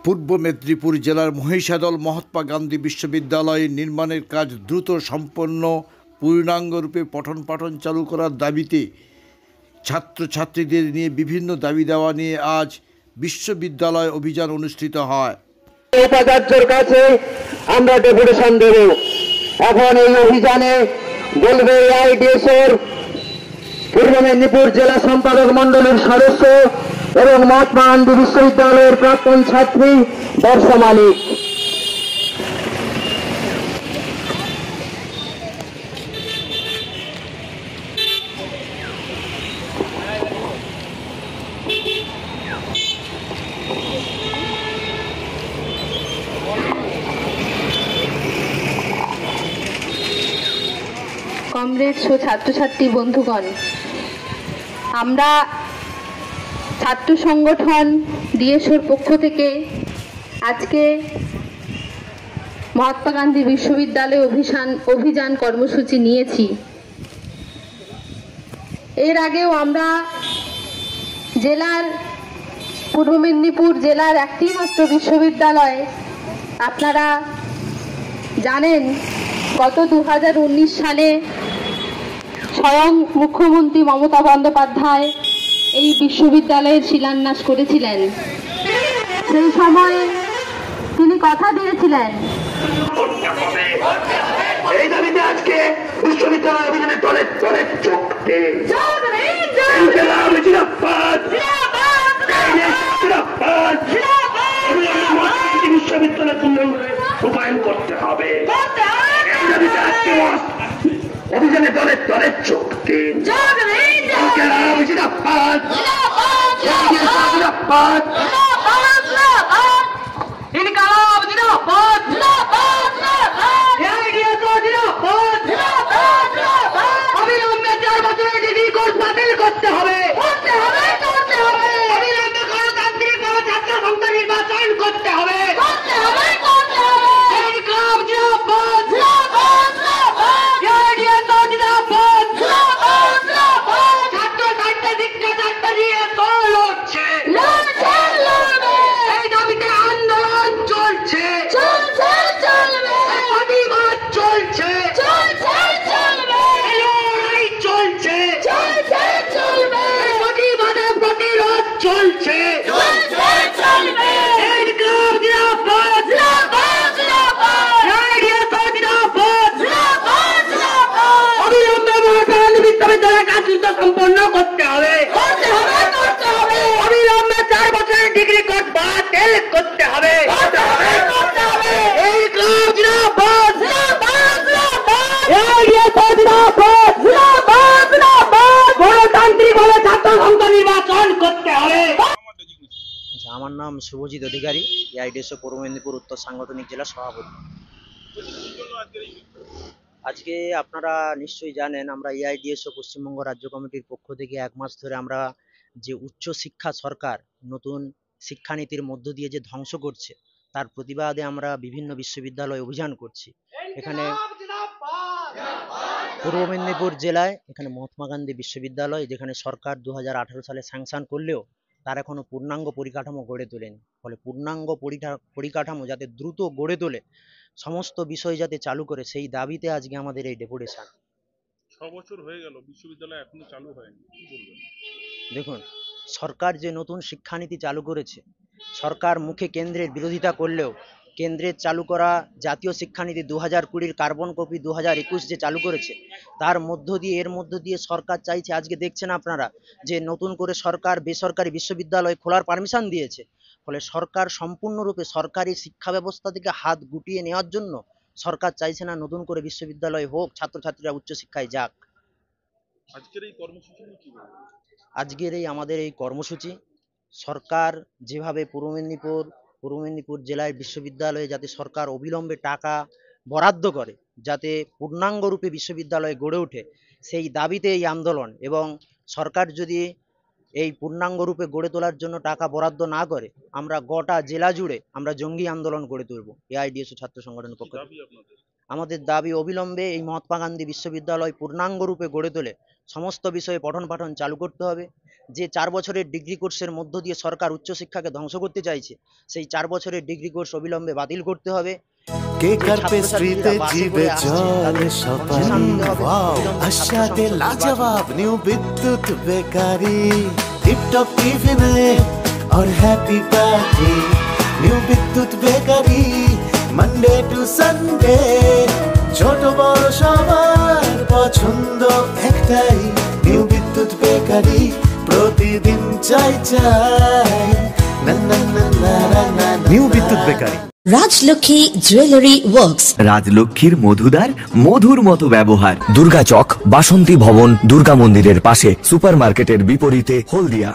পূর্ব মেদিনীপুর জেলার মহিষাদল মহাত্মা গান্ধী বিশ্ববিদ্যালয় নির্মাণের কাজ দ্রুত সম্পন্ন পূর্ণাঙ্গরূপে পঠন পাঠন চালু করার দাবিতে ছাত্রছাত্রীদের নিয়ে বিভিন্ন দাবি দেওয়া নিয়ে আজ বিশ্ববিদ্যালয় অভিযান অনুষ্ঠিত হয়। উপাচার্যের কাছে আমরা ডেপুটেশন দেব। এখন এই অভিযানে বলবে এআইডিএসের পূর্ব মেদিনীপুর জেলা সম্পাদক মন্ডলের সদস্য এবং মহাত্মা গান্ধী বিশ্ববিদ্যালয়ের প্রাক্তন ছাত্রী বর্ষা মালিক। কমরেডস ও ছাত্রছাত্রী বন্ধুগণ, আমরা ছাত্র সংগঠন ডিএসওর পক্ষ থেকে আজকে মহাত্মা গান্ধী বিশ্ববিদ্যালয় অভিযান কর্মসূচি নিয়েছি। এর আগেও আমরা পূর্ব মেদিনীপুর জেলার একটি মাত্র বিশ্ববিদ্যালয়, আপনারা জানেন গত 2019 সালে স্বয়ং মুখ্যমন্ত্রী মমতা বন্দ্যোপাধ্যায় এই বিশ্ববিদ্যালয়ের শিলান্যাস করেছিলেন। সেই সময় তিনি কথা দিয়েছিলেন এই দাবিতে আজকে বিশ্ববিদ্যালয় অভিযানে দলে দলে চোখতে বিশ্ববিদ্যালয় রূপায়ণ করতে হবে। এই দাবিতে আজকে অভিযানে দলে দলে চোখতে করতে হবে। গণতান্ত্রিক ছাত্র সংসদ নির্বাচন করতে হবে। সম্পন্ন করতে হবে। অবিলম্বে 4 বছরের ডিগ্রি কোর্স বাতিল করতে হবে। গণতান্ত্রিক ভাবে ছাত্র সংসদ নির্বাচন করতে হবে। আমার নাম শুভজিৎ অধিকারী, এআইডিএসও পূর্ব মেদিনীপুর উত্তর সাংগঠনিক জেলা সভাপতি। আজকে আপনারা নিশ্চয়ই জানেন, আমরা এআইডিএসও পশ্চিমবঙ্গ রাজ্য কমিটির পক্ষ থেকে 1 মাস ধরে আমরা যে উচ্চশিক্ষা সরকার নতুন শিক্ষানীতির মধ্য দিয়ে যে ধ্বংস করছে তার প্রতিবাদে আমরা বিভিন্ন বিশ্ববিদ্যালয়ে অভিযান করছি। এখানে পূর্ব মেদিনীপুর জেলায় এখানে মহাত্মা গান্ধী বিশ্ববিদ্যালয়, যেখানে সরকার 2018 সালে স্যাংশন করলেও তার এখনো পূর্ণাঙ্গ পরিকাঠামো গড়ে তোলেনি। ফলে পূর্ণাঙ্গ পরিকাঠামো যাতে দ্রুত গড়ে তোলে, সমস্ত বিষয় যাতে চালু করে, সেই দাবিতে আজকে আমাদের এই ডেপুটেশন। 6 বছর হয়ে গেল, বিশ্ববিদ্যালয় এখনো চালু হয়নি, কি বলবেন? দেখুন, সরকার যে নতুন শিক্ষানীতি চালু করেছে, সরকার মুখে কেন্দ্রের বিরোধিতা করলেও কেন্দ্রের চালু করা জাতীয় শিক্ষানীতি 2020 কার্বন কপি 2021 যে চালু করেছে, তার এর মধ্য দিয়ে সরকার চাইছে, আজকে দেখছেন আপনারা যে নতুন করে সরকার বেসরকারি বিশ্ববিদ্যালয় খোলার পারমিশন দিয়েছে। ফলে সরকার সম্পূর্ণরূপে সরকারি শিক্ষা ব্যবস্থা থেকে হাত গুটিয়ে নেওয়ার জন্য সরকার চাইছে না নতুন করে বিশ্ববিদ্যালয় হোক, ছাত্রছাত্রীরা উচ্চশিক্ষায় যাক। আজকের এই আমাদের এই কর্মসূচি, সরকার যেভাবে পূর্ব মেদিনীপুর জেলায় বিশ্ববিদ্যালয়ে যাতে সরকার অবিলম্বে টাকা বরাদ্দ করে, যাতে পূর্ণাঙ্গরূপে বিশ্ববিদ্যালয় গড়ে ওঠে, সেই দাবিতে এই আন্দোলন। এবং সরকার যদি এই পূর্ণাঙ্গ রূপে গড়ে তোলার জন্য টাকা বরাদ্দ না করে, আমরা গোটা জেলা জুড়ে আমরা জঙ্গি আন্দোলন গড়ে তুলব এআইডিএসও ছাত্র সংগঠনের পক্ষ থেকে। আমাদের দাবি অবিলম্বে এই মহাত্মা গান্ধী বিশ্ববিদ্যালয় পূর্ণাঙ্গ রূপে গড়ে তোলে সমস্ত বিষয়ে পঠন পাঠন চালু করতে হবে। যে 4 বছরের ডিগ্রি কোর্সের মধ্য দিয়ে সরকার উচ্চশিক্ষাকে ধ্বংস করতে চাইছে, সেই 4 বছরের ডিগ্রি কোর্স অবিলম্বে বাতিল করতে হবে। কেকার পেস্ট্রিতে জিবে জল সপারি ওয়াও আশাতে লাজবাব নিউ বিদ্যুৎ বেকারি টিপটপ টিফিনে और हैप्पी पार्टी নিউ বিদ্যুৎ বেকারি মানডে টু সানডে ছোট বড় সবার পছন্দ একটাই নিউ বিদ্যুৎ বেকারি প্রতিদিন চাই চাই না না না না না নিউ বিদ্যুৎ বেকারি। রাজলক্ষ্মী জুয়েলারি ওয়ার্কস, রাজলক্ষ্মীর মধুদার মধুর মতো ব্যবহার। দুর্গা চক, বাসন্তী ভবন, দুর্গা মন্দিরের পাশে, সুপারমার্কেটের বিপরীতে, হলদিয়া।